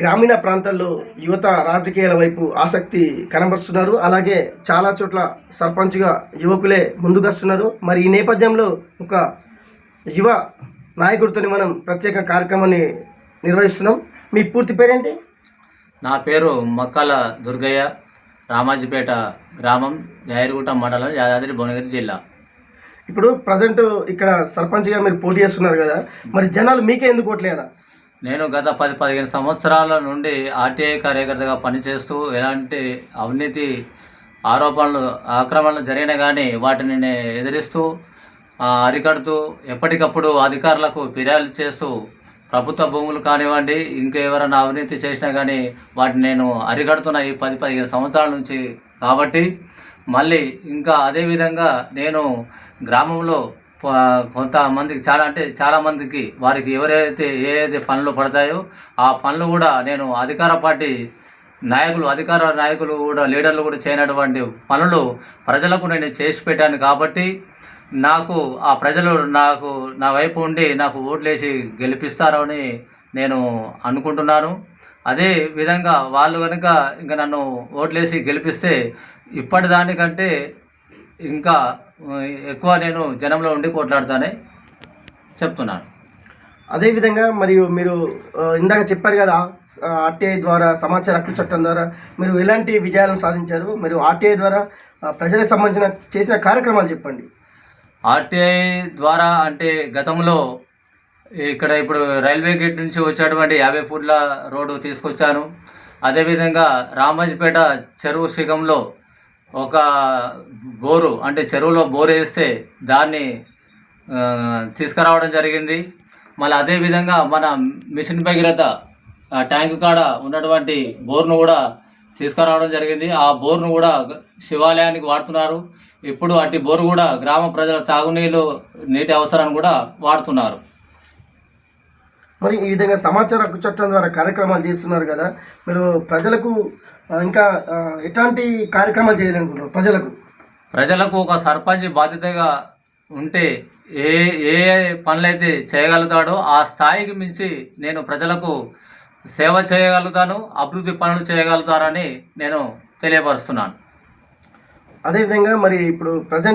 గ్రామీణ ప్రాంతాల్లో యువత రాజకీయాల వైపు ఆసక్తి కనబరుస్తున్నారు. అలాగే చాలా చోట్ల సర్పంచ్గా యువకులే ముందుకొస్తున్నారు. మరి ఈ నేపథ్యంలో ఒక యువ నాయకుడితో మనం ప్రత్యేక కార్యక్రమాన్ని నిర్వహిస్తున్నాం. మీ పూర్తి పేరేంటి? నా పేరు మక్కల దుర్గయ్య, రామాజీపేట గ్రామం, జాయిరుగుట్ట మండలం, యాదాద్రి భువనగిరి జిల్లా. ఇప్పుడు ప్రజెంట్ ఇక్కడ సర్పంచ్గా మీరు పోటీ చేస్తున్నారు కదా, మరి జనాలు మీకే ఎందుకు ఓట్లేదా? నేను గత 10-15 సంవత్సరాల నుండి ఆర్టీఐ కార్యకర్తగా పనిచేస్తూ ఎలాంటి అవినీతి ఆరోపణలు ఆక్రమణలు జరిగినా కానీ వాటిని ఎదిరిస్తూ అరికడుతూ ఎప్పటికప్పుడు అధికారులకు ఫిర్యాదు చేస్తూ ప్రభుత్వ భూములు కానివ్వండి ఇంకెవరైనా అవినీతి చేసినా కానీ వాటిని నేను అరికడుతున్న ఈ 10-15 సంవత్సరాల నుంచి. కాబట్టి మళ్ళీ ఇంకా అదేవిధంగా నేను గ్రామంలో కొంతమందికి చాలామందికి వారికి ఎవరైతే ఏదైతే పనులు పడతాయో ఆ పనులు కూడా నేను అధికార నాయకులు కూడా లీడర్లు కూడా చేయనటువంటి పనులు ప్రజలకు నేను చేసి పెట్టాను. కాబట్టి నాకు ఆ ప్రజలు నా వైపు ఉండి నాకు ఓట్లేసి గెలిపిస్తారని నేను అనుకుంటున్నాను. అదే విధంగా వాళ్ళు కనుక ఇంకా నన్ను ఓట్లేసి గెలిపిస్తే ఇప్పటిదానికంటే ఇంకా ఎక్కువ నేను జనంలో ఉండి కొట్లాడుతానే చెప్తున్నాను. అదేవిధంగా మరియు మీరు ఇందాక చెప్పారు కదా, ఆర్టీఐ ద్వారా సమాచార హక్కు చట్టం ద్వారా మీరు ఎలాంటి విజయాలను సాధించారు? మీరు ఆర్టీఐ ద్వారా ప్రజలకు సంబంధించిన చేసిన కార్యక్రమాలు చెప్పండి. ఆర్టీఐ ద్వారా అంటే గతంలో ఇక్కడ ఇప్పుడు రైల్వే గేట్ నుంచి వచ్చేటువంటి 50 ఫుట్ల రోడ్డు తీసుకొచ్చాను. అదేవిధంగా రామాజీపేట చెరువు శిఖంలో ఒక బోరు అంటే చెరువులో బోరు వేస్తే దాన్ని తీసుకురావడం జరిగింది. మళ్ళీ అదేవిధంగా మన మిషన్ భగీరథ ట్యాంకు కాడ ఉన్నటువంటి బోర్ను కూడా తీసుకురావడం జరిగింది. ఆ బోర్ను కూడా శివాలయానికి వాడుతున్నారు. ఇప్పుడు అట్టి బోరు కూడా గ్రామ ప్రజల నీటి అవసరాన్ని కూడా వాడుతున్నారు. మరి ఈ విధంగా సమాచార హక్కు చట్టం ద్వారా కార్యక్రమాలు చేస్తున్నారు కదా, మీరు ప్రజలకు ఇంకా ఎట్లాంటి కార్యక్రమాలు చేయాలనుకుంటున్నారు? ప్రజలకు ఒక సర్పంచ్ బాధ్యతగా ఉంటే ఏ పనులైతే చేయగలుగుతాడో ఆ స్థాయికి మించి నేను ప్రజలకు సేవ చేయగలుగుతాను, అభివృద్ధి పనులు చేయగలుగుతారని నేను తెలియపరుస్తున్నాను. అదేవిధంగా మరి ఇప్పుడు ప్రజెంట్